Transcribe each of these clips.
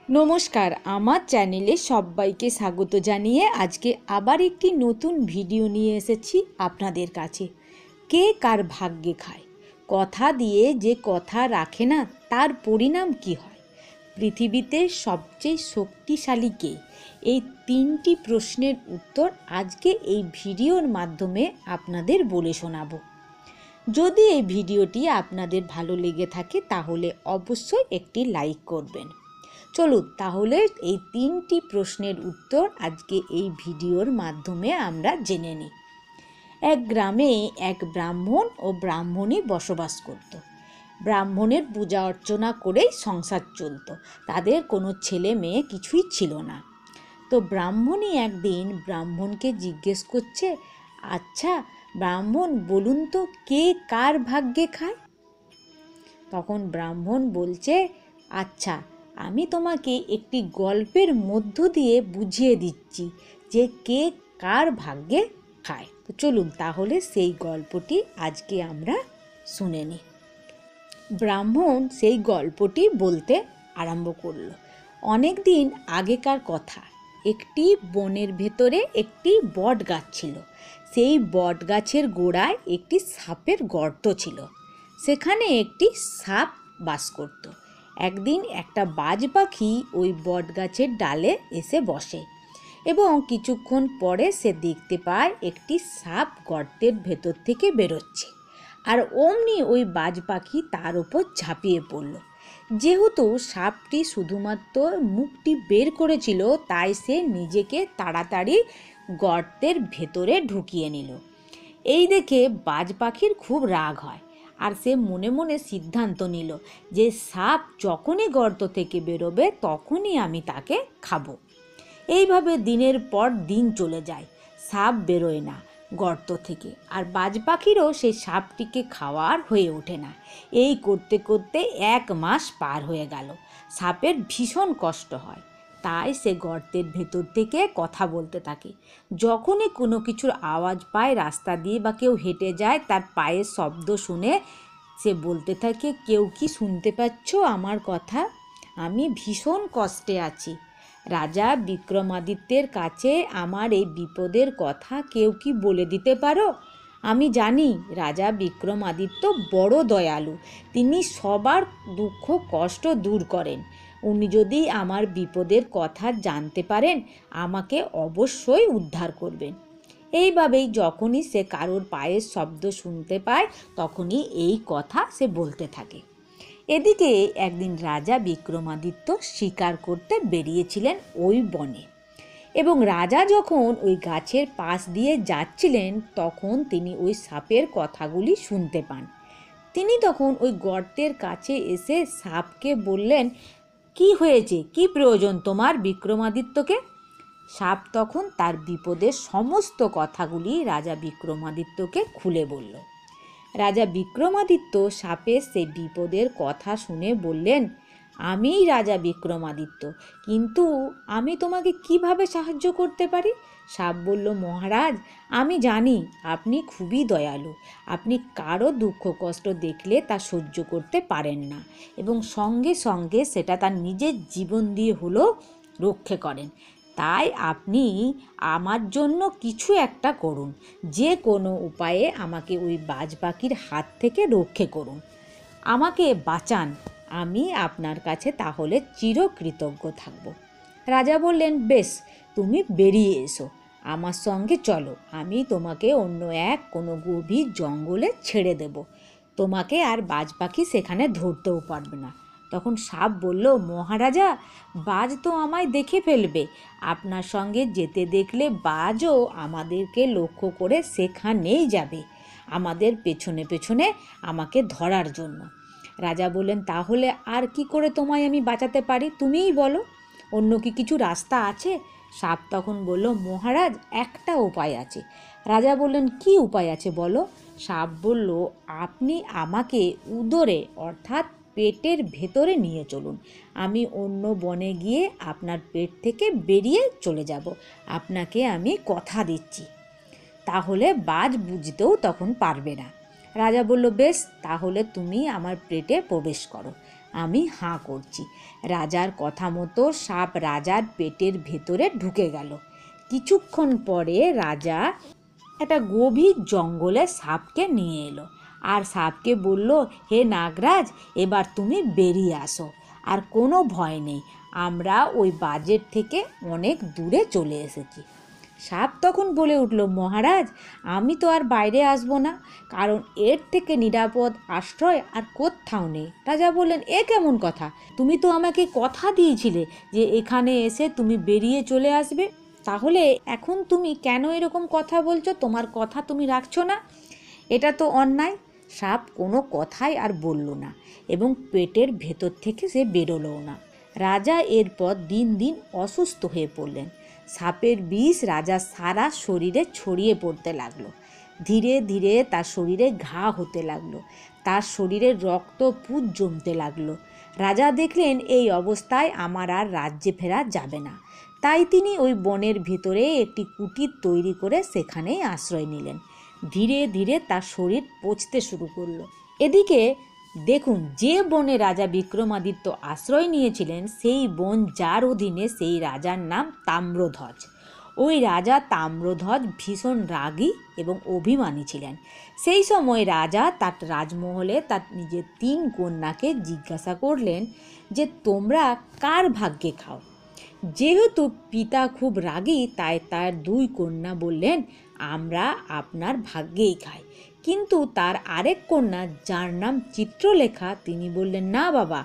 নমস্কার, আমার চ্যানেলে সবাইকে স্বাগত জানিয়ে আজকে আবার একটি নতুন ভিডিও নিয়ে এসেছি আপনাদের কাছে। কে কার ভাগ্যে খায়? কথা দিয়ে যে কথা রাখে না, তার পরিণাম কি হয়? পৃথিবীতে সবচেয়ে শক্তিশালী কে? এই তিনটি প্রশ্নের উত্তর আজকে এই ভিডিওর মাধ্যমে আপনাদের বলে শোনাবো। যদি এই ভিডিওটি আপনাদের ভালো লেগে থাকে তাহলে অবশ্যই একটি লাইক করবেন। চলুন তাহলে এই তিনটি প্রশ্নের উত্তর আজকে এই ভিডিওর মাধ্যমে আমরা জেনে নিই। এক গ্রামে এক ব্রাহ্মণ ও ব্রাহ্মণী বসবাস করত। ব্রাহ্মণের পূজা অর্চনা করেই সংসার চলত। তাদের কোনো ছেলে মেয়ে কিছুই ছিল না। তো ব্রাহ্মণী একদিন ব্রাহ্মণকে জিজ্ঞেস করছে, আচ্ছা ব্রাহ্মণ, বলুন তো কে কার ভাগ্যে খায়? তখন ব্রাহ্মণ বলছে, আচ্ছা আমি তোমাকে একটি গল্পের মধ্য দিয়ে বুঝিয়ে দিচ্ছি যে কে কার ভাগ্যে খায়। তো চলুন তাহলে সেই গল্পটি আজকে আমরা শুনে নিই। ব্রাহ্মণ সেই গল্পটি বলতে আরম্ভ করল। অনেক দিন আগেকার কথা, একটি বনের ভেতরে একটি বট গাছ ছিল। সেই বট গাছের গোড়ায় একটি সাপের গর্ত ছিল। সেখানে একটি সাপ বাস করত। একদিন একটা বাজ পাখি ওই বট গাছের ডালে এসে বসে এবং কিছুক্ষণ পরে সে দেখতে পায় একটি সাপ গর্তের ভেতর থেকে বেরোচ্ছে। আর অমনি ওই বাজ পাখি তার ওপর ঝাঁপিয়ে পড়ল। যেহেতু সাপটি শুধুমাত্র মুখটি বের করেছিল, তাই সে নিজেকে তাড়াতাড়ি গর্তের ভেতরে ঢুকিয়ে নিল। এই দেখে বাজ পাখির খুব রাগ হয়, আর সে মনে মনে সিদ্ধান্ত নিল যে সাপ যখনই গর্ত থেকে বেরোবে তখনই আমি তাকে খাবো। এইভাবে দিনের পর দিন চলে যায়, সাপ বেরোয় না গর্ত থেকে, আর বাজ পাখিরও সেই সাপটিকে খাওয়ার হয়ে ওঠে না। এই করতে করতে 1 মাস পার হয়ে গেল। সাপের ভীষণ কষ্ট হয়, তাই সে গর্তের ভেতর থেকে কথা বলতে থাকে। যখনই কোনো কিছুর আওয়াজ পায়, রাস্তা দিয়ে বা কেউ হেঁটে যায়, তার পায়ের শব্দ শুনে সে বলতে থাকে, কেউ কি শুনতে পাচ্ছ আমার কথা? আমি ভীষণ কষ্টে আছি। রাজা বিক্রমাদিত্যের কাছে আমার এই বিপদের কথা কেউ কি বলে দিতে পারো? আমি জানি রাজা বিক্রমাদিত্য বড় দয়ালু, তিনি সবার দুঃখ কষ্ট দূর করেন। উনি যদি আমার বিপদের কথা জানতে পারেন, আমাকে অবশ্যই উদ্ধার করবেন। এইভাবেই যখনই সে কারোর পায়ের শব্দ শুনতে পায়, তখনই এই কথা সে বলতে থাকে। এদিকে একদিন রাজা বিক্রমাদিত্য শিকার করতে বেরিয়েছিলেন ওই বনে, এবং রাজা যখন ওই গাছের পাশ দিয়ে যাচ্ছিলেন তখন তিনি ওই সাপের কথাগুলি শুনতে পান। তিনি তখন ওই গর্তের কাছে এসে সাপকে বললেন, কি হয়েছে, কি প্রয়োজন তোমার বিক্রমাদিত্যকে? সাপ তখন তার বিপদের সমস্ত কথাগুলি রাজা বিক্রমাদিত্যকে খুলে বলল। রাজা বিক্রমাদিত্য সাপের সেই বিপদের কথা শুনে বললেন, আমিই রাজা বিক্রমাদিত্য, কিন্তু আমি তোমাকে কিভাবে সাহায্য করতে পারি? সাপ বলল, মহারাজ আমি জানি আপনি খুবই দয়ালু। আপনি কারো দুঃখ কষ্ট দেখলে তা সহ্য করতে পারেন না, এবং সঙ্গে সঙ্গে সেটা তার নিজের জীবন দিয়ে হলেও রক্ষা করেন। তাই আপনি আমার জন্য কিছু একটা করুন, যে কোনো উপায়ে আমাকে ওই বাজ পাখির হাত থেকে রক্ষা করুন, আমাকে বাঁচান। আমি আপনার কাছে তাহলে চিরকৃতজ্ঞ থাকব। রাজা বললেন, বেশ, তুমি বেরিয়ে এসো, আমার সঙ্গে চলো, আমি তোমাকে অন্য কোনো গভীর জঙ্গলে ছেড়ে দেব। তোমাকে আর বাজ পাখি সেখানে ধরতেও পারবে না। তখন সাপ বলল, মহারাজা, বাজ তো আমায় দেখে ফেলবে। আপনার সঙ্গে যেতে দেখলে বাজও আমাদেরকে লক্ষ্য করে সেখানেই যাবে, আমাদের পেছনে পেছনে আমাকে ধরার জন্য। রাজা বললেন, তাহলে আর কি করে তোমায় আমি বাঁচাতে পারি, তুমিই বলো, অন্য কি কিছু রাস্তা আছে? সাপ তখন বলল, মহারাজ, একটা উপায় আছে। রাজা বললেন, কি উপায় আছে বলো? সাপ বলল, আপনি আমাকে উদরে অর্থাৎ পেটের ভেতরে নিয়ে চলুন, আমি অন্য বনে গিয়ে আপনার পেট থেকে বেরিয়ে চলে যাব, আপনাকে আমি কথা দিচ্ছি। তাহলে বাজ বুঝতেও তখন পারবে না। রাজা বলল, বেশ, তাহলে তুমি আমার পেটে প্রবেশ করো। আমি হাঁ করছি। রাজার কথা মতো সাপ রাজার পেটের ভেতরে ঢুকে গেল। কিছুক্ষণ পরে রাজা একটা গভীর জঙ্গলে সাপকে নিয়ে এলো, আর সাপকে বলল, হে নাগরাজ, এবার তুমি বেরিয়ে আসো, আর কোনো ভয় নেই, আমরা ওই বাজেট থেকে অনেক দূরে চলে এসেছি। সাপ তখন বলে উঠল, মহারাজ, আমি তো আর বাইরে আসবো না, কারণ এর থেকে নিরাপদ আশ্রয় আর কোথাও নেই। রাজা বললেন, এ কেমন কথা? তুমি তো আমাকে কথা দিয়েছিলে যে এখানে এসে তুমি বেরিয়ে চলে আসবে, তাহলে এখন তুমি কেন এরকম কথা বলছো? তোমার কথা তুমি রাখছো না, এটা তো অন্যায়। সাপ কোনো কথাই আর বলল না এবং পেটের ভেতর থেকে সে বেরোলও না। রাজা এরপর দিন দিন অসুস্থ হয়ে পড়লেন। সাপের বিষ রাজার সারা শরীরে ছড়িয়ে পড়তে লাগলো। ধীরে ধীরে তার শরীরে ঘা হতে লাগলো, তার শরীরে রক্তপুঞ্জ জমতে লাগলো। রাজা দেখলেন এই অবস্থায় আমার আর রাজ্যে ফেরা যাবে না, তাই তিনি ওই বনের ভিতরে একটি কুটির তৈরি করে সেখানেই আশ্রয় নিলেন। ধীরে ধীরে তার শরীর পচতে শুরু করলো। এদিকে দেখুন, যে বনে রাজা বিক্রমাদিত্য আশ্রয় নিয়েছিলেন সেই বন যার অধীনে, সেই রাজার নাম তাম্রধ্বজ। ওই রাজা তাম্রধ্বজ ভীষণ রাগী এবং অভিমানী ছিলেন। সেই সময় রাজা তার রাজমহলে তার নিজের 3 কন্যাকে জিজ্ঞাসা করলেন যে তোমরা কার ভাগ্যে খাও। যেহেতু পিতা খুব রাগী, তাই তার 2 কন্যা বললেন, আমরা আপনার ভাগ্যেই খাই। কিন্তু তার আরেক কন্যা, যার নাম চিত্রলেখা, তিনি বললেন, না বাবা,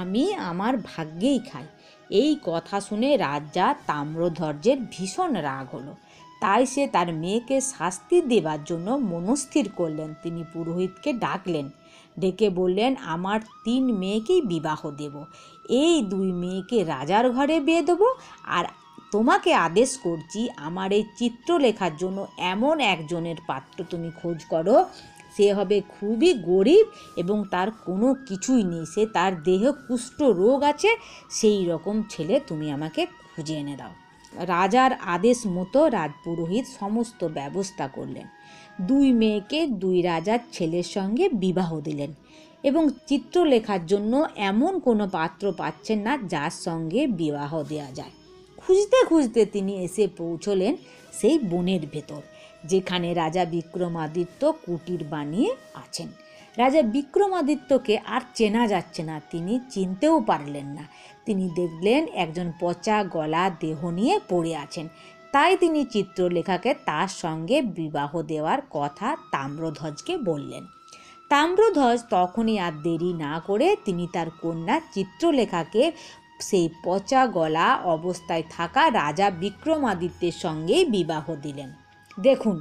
আমি আমার ভাগ্যেই খাই। এই কথা শুনে রাজা তাম্রধ্বজের ভীষণ রাগ হলো। তাই সে তার মেয়েকে শাস্তি দেবার জন্য মনস্থির করলেন। তিনি পুরোহিতকে ডাকলেন, ডেকে বললেন, আমার 3 মেয়েকেই বিবাহ দেব। এই 2 মেয়েকে রাজার ঘরে বিয়ে দেবো, আর তোমাকে আদেশ করছি, আমার এই চিত্রলেখার জন্য এমন একজনের পাত্র তুমি খোঁজ করো, সে হবে খুবই গরিব এবং তার কোনো কিছুই নেই, সে তার দেহে কুষ্ঠ রোগ আছে, সেই রকম ছেলে তুমি আমাকে খুঁজে এনে দাও। রাজার আদেশ মতো রাজপুরোহিত সমস্ত ব্যবস্থা করলেন। 2 মেয়েকে 2 রাজার ছেলের সঙ্গে বিবাহ দিলেন এবং চিত্রলেখার জন্য এমন কোনো পাত্র পাচ্ছেন না যার সঙ্গে বিবাহ দেওয়া যায়। খুঁজতে খুঁজতে তিনি এসে পৌঁছলেন সেই বনের ভেতর, যেখানে রাজা বিক্রমাদিত্য কুটির বানিয়ে আছেন। রাজা বিক্রমাদিত্যকে আর চেনা যাচ্ছে না, তিনি চিনতেও পারলেন না। তিনি দেখলেন একজন পচা গলা দেহ নিয়ে পড়ে আছেন। তাই তিনি চিত্রলেখাকে তার সঙ্গে বিবাহ দেওয়ার কথা তাম্রধ্বজকে বললেন। তাম্রধ্বজ তখনই আর দেরি না করে তিনি তার কন্যা চিত্রলেখাকে সেই পচা গলা অবস্থায় থাকা রাজা বিক্রমাদিত্যের সঙ্গেই বিবাহ দিলেন। দেখুন,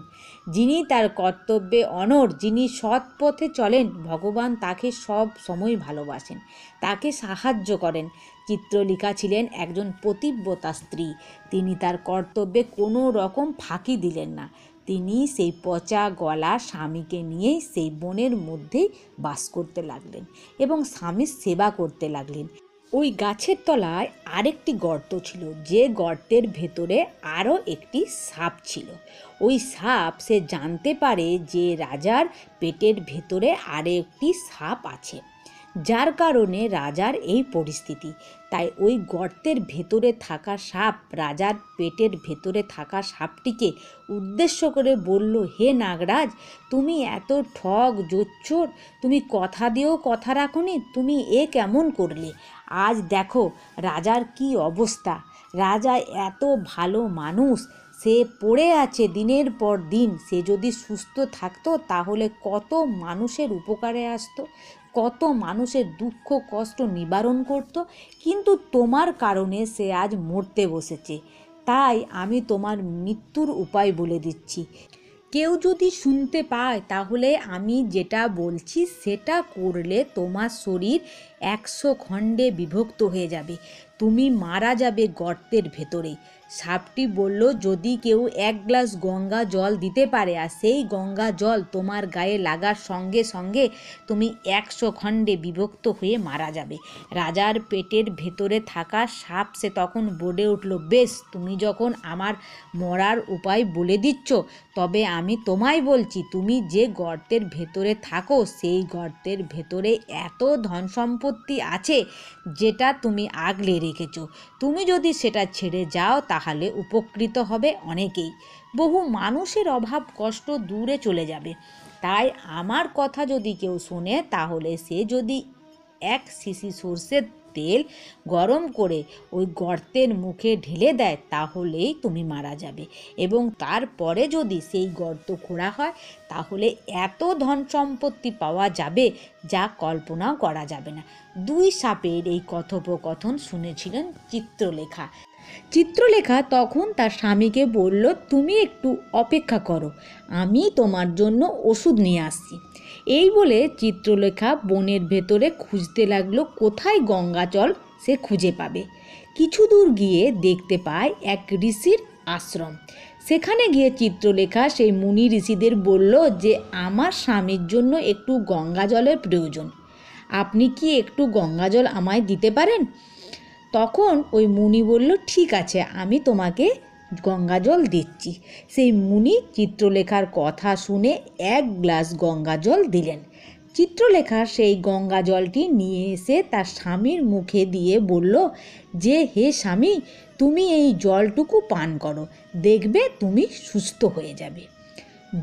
যিনি তার কর্তব্যে অনড়, যিনি সৎ পথে চলেন, ভগবান তাকে সব সময় ভালোবাসেন, তাকে সাহায্য করেন। চিত্রলেখা ছিলেন একজন পতিব্রতা স্ত্রী। তিনি তার কর্তব্যে কোনো রকম ফাঁকি দিলেন না। তিনি সেই পচা গলা স্বামীকে নিয়েই সেই বনের মধ্যেই বাস করতে লাগলেন এবং স্বামীর সেবা করতে লাগলেন। ওই গাছের তলায় আরেকটি গর্ত ছিল, যে গর্তের ভেতরে আরও একটি সাপ ছিল। ওই সাপ সে জানতে পারে যে রাজার পেটের ভেতরে আরও একটি সাপ আছে, যার কারণে রাজার এই পরিস্থিতি। তাই ওই গর্তের ভেতরে থাকা সাপ রাজার পেটের ভেতরে থাকা সাপটিকে উদ্দেশ্য করে বলল, হে নাগরাজ, তুমি এত ঠক জোচ্চোর, তুমি কথা দিয়েও কথা রাখোনি, তুমি এ কেমন করলে? আজ দেখো রাজার কি অবস্থা। রাজা এত ভালো মানুষ, সে পড়ে আছে দিনের পর দিন। সে যদি সুস্থ থাকতো তাহলে কত মানুষের উপকারে আসতো, কত মানুষের দুঃখ কষ্ট নিবারণ করত। কিন্তু তোমার কারণে সে আজ মরতে বসেছে। তাই আমি তোমার মৃত্যুর উপায় বলে দিচ্ছি। কেউ যদি শুনতে পায় তাহলে আমি যেটা বলছি সেটা করলে তোমার শরীর 100 খণ্ডে বিভক্ত হয়ে যাবে। তুমি মারা যাবে গর্তের ভেতরে। সাপটি বলল, যদি কেউ 1 গ্লাস গঙ্গা জল দিতে পারে আর সেই গঙ্গা জল তোমার গায়ে লাগার সঙ্গে সঙ্গে তুমি 100 খণ্ডে বিভক্ত হয়ে মারা যাবে। রাজার পেটের ভেতরে থাকা সাপ সে তখন বলে উঠল, বেশ, তুমি যখন আমার মরার উপায় বলে দিচ্ছ, তবে আমি তোমায় বলছি, তুমি যে গর্তের ভেতরে থাকো সেই গর্তের ভেতরে এত ধন সম্পত্তি আছে যেটা তুমি আগলে রেখেছো। তুমি যদি সেটা ছেড়ে যাও তাহলে উপকৃত হবে অনেকেই। বহু মানুষের অভাব কষ্ট দূরে চলে যাবে। তাই আমার কথা যদি কেউ শোনে তাহলে সে যদি 1 শিশি সর্ষের তেল গরম করে ওই গর্তের মুখে ঢেলে দেয় তাহলেই তুমি মারা যাবে, এবং তারপরে যদি সেই গর্ত খোঁড়া হয় তাহলে এত ধন সম্পত্তি পাওয়া যাবে যা কল্পনাও করা যাবে না। 2 সাপের এই কথোপকথন শুনেছিলেন চিত্রলেখা। চিত্রলেখা তখন তার স্বামীকে বলল, তুমি একটু অপেক্ষা করো, আমি তোমার জন্য ওষুধ নিয়ে আসছি। এই বলে চিত্রলেখা বনের ভেতরে খুঁজতে লাগলো কোথায় গঙ্গা জল সে খুঁজে পাবে। কিছু দূর গিয়ে দেখতে পায় এক ঋষির আশ্রম। সেখানে গিয়ে চিত্রলেখা সেই মুনি ঋষিদের বলল যে আমার স্বামীর জন্য একটু গঙ্গা জলের প্রয়োজন, আপনি কি একটু গঙ্গা জল আমায় দিতে পারেন? তখন ওই মুনি বলল, ঠিক আছে, আমি তোমাকে গঙ্গা জল দিচ্ছি। সেই মুনি চিত্রলেখার কথা শুনে 1 গ্লাস গঙ্গা জল দিলেন। চিত্রলেখা সেই গঙ্গা জলটি নিয়ে এসে তার স্বামীর মুখে দিয়ে বলল যে, হে স্বামী, তুমি এই জলটুকু পান করো, দেখবে তুমি সুস্থ হয়ে যাবে।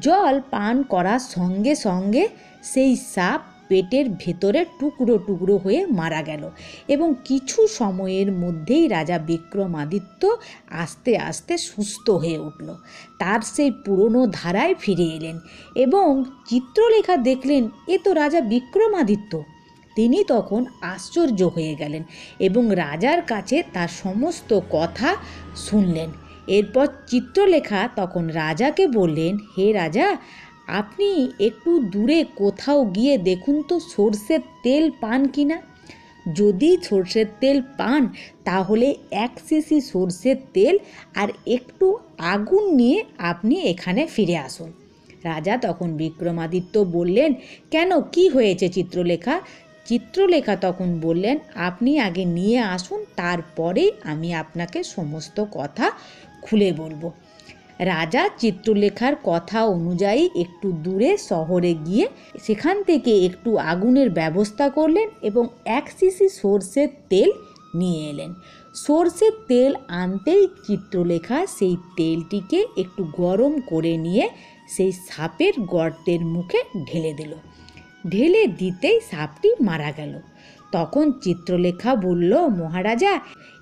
জল পান করার সঙ্গে সঙ্গে সেই সাপ পেটের ভেতরে টুকরো টুকরো হয়ে মারা গেল, এবং কিছু সময়ের মধ্যেই রাজা বিক্রমাদিত্য আস্তে আস্তে সুস্থ হয়ে উঠল। তার সেই পুরনো ধারায় ফিরে এলেন, এবং চিত্রলেখা দেখলেন এ তো রাজা বিক্রমাদিত্য। তিনি তখন আশ্চর্য হয়ে গেলেন এবং রাজার কাছে তার সমস্ত কথা শুনলেন। এরপর চিত্রলেখা তখন রাজাকে বললেন, হে রাজা, আপনি একটু দূরে কোথাও গিয়ে দেখুন তো সর্ষের তেল পান কিনা। যদি সর্ষের তেল পান তাহলে 1 শিশি সর্ষের তেল আর একটু আগুন নিয়ে আপনি এখানে ফিরে আসুন। রাজা তখন বিক্রমাদিত্য বললেন, কেন, কি হয়েছে চিত্রলেখা? চিত্রলেখা তখন বললেন, আপনি আগে নিয়ে আসুন, তারপরেই আমি আপনাকে সমস্ত কথা খুলে বলবো। রাজা চিত্রলেখার কথা অনুযায়ী একটু দূরে শহরে গিয়ে সেখান থেকে একটু আগুনের ব্যবস্থা করলেন এবং 1 শিশি সর্ষের তেল নিয়ে এলেন। সর্ষের তেল আনতেই চিত্রলেখা সেই তেলটিকে একটু গরম করে নিয়ে সেই সাপের গর্তের মুখে ঢেলে দিল। ঢেলে দিতেই সাপটি মারা গেল। তখন চিত্রলেখা বলল, মহারাজা,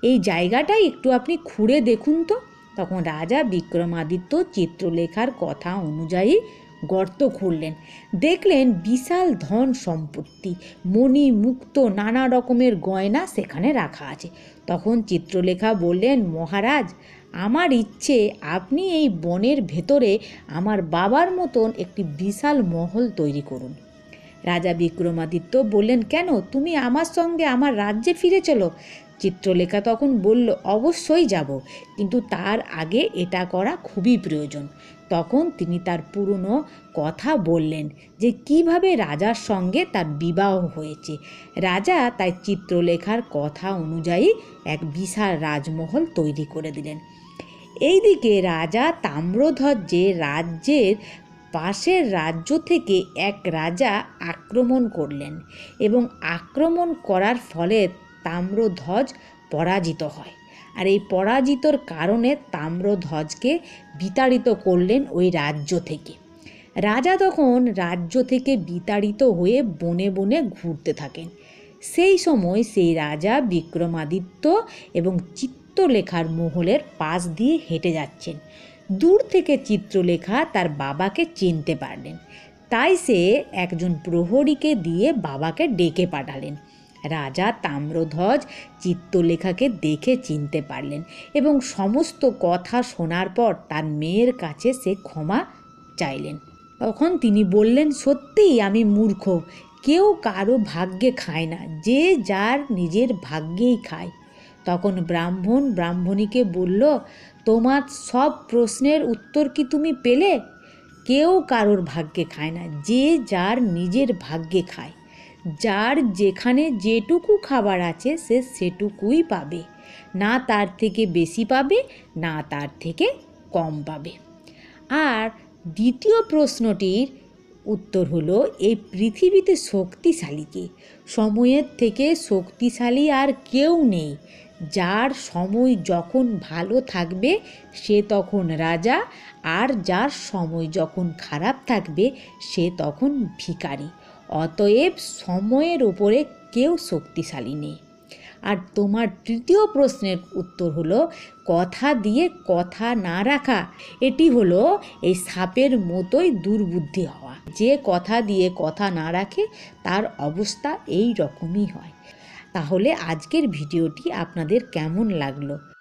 এই জায়গাটাই একটু আপনি খুঁড়ে দেখুন তো। তখন রাজা বিক্রমাদিত্য চিত্রলেখার কথা অনুযায়ী গর্ত খুঁড়লেন। দেখলেন বিশাল ধন সম্পত্তি, মণি মুক্ত নানা রকমের গয়না সেখানে রাখা আছে। তখন চিত্রলেখা বললেন, মহারাজ, আমার ইচ্ছে আপনি এই বনের ভেতরে আমার বাবার মতন একটি বিশাল মহল তৈরি করুন। রাজা বিক্রমাদিত্য বললেন, কেন, তুমি আমার সঙ্গে আমার রাজ্যে ফিরে চলো। চিত্রলেখা তখন বলল, অবশ্যই যাব, কিন্তু তার আগে এটা করা খুবই প্রয়োজন। তখন তিনি তার পুরনো কথা বললেন যে কিভাবে রাজার সঙ্গে তার বিবাহ হয়েছে। রাজা তাই চিত্রলেখার কথা অনুযায়ী এক বিশাল রাজমহল তৈরি করে দিলেন। এইদিকে রাজা তাম্রধ্বজের রাজ্যের পাশের রাজ্য থেকে এক রাজা আক্রমণ করলেন, এবং আক্রমণ করার ফলে তাম্রধ্বজ পরাজিত হয়। আর এই পরাজিতর কারণে তাম্রধ্বজকে বিতাড়িত করলেন ওই রাজ্য থেকে। রাজা তখন রাজ্য থেকে বিতাড়িত হয়ে বনে বনে ঘুরতে থাকেন। সেই সময় সেই রাজা বিক্রমাদিত্য এবং চিত্রলেখার মহলের পাশ দিয়ে হেঁটে যাচ্ছেন। দূর থেকে চিত্রলেখা তার বাবাকে চিনতে পারলেন, তাই সে একজন প্রহরীকে দিয়ে বাবাকে ডেকে পাঠালেন। রাজা তাম্রধ্বজ চিত্রলেখাকে দেখে চিনতে পারলেন এবং সমস্ত কথা শোনার পর তার মেয়ের কাছে সে ক্ষমা চাইলেন। তখন তিনি বললেন, সত্যিই আমি মূর্খ, কেউ কারো ভাগ্যে খায় না, যে যার নিজের ভাগ্যেই খায়। তখন ব্রাহ্মণ ব্রাহ্মণীকে বলল, তোমার সব প্রশ্নের উত্তর কি তুমি পেলে? কেউ কারোর ভাগ্যে খায় না, যে যার নিজের ভাগ্যে খায়। যার যেখানে যেটুকু খাবার আছে সে সেটুকুই পাবে, না তার থেকে বেশি পাবে, না তার থেকে কম পাবে। আর দ্বিতীয় প্রশ্নটির উত্তর হলো, এই পৃথিবীতে শক্তিশালী কে? সময়ের থেকে শক্তিশালী আর কেউ নেই। যার সময় যখন ভালো থাকবে সে তখন রাজা, আর যার সময় যখন খারাপ থাকবে সে তখন ভিখারি। অতএব সময়ের ওপরে কেউ শক্তিশালী নেই। আর তোমার তৃতীয় প্রশ্নের উত্তর হলো, কথা দিয়ে কথা না রাখা। এটি হলো এই সাপের মতোই দুর্বুদ্ধি হওয়া। যে কথা দিয়ে কথা না রাখে তার অবস্থা এই রকমই হয়। তাহলে আজকের ভিডিওটি আপনাদের কেমন লাগলো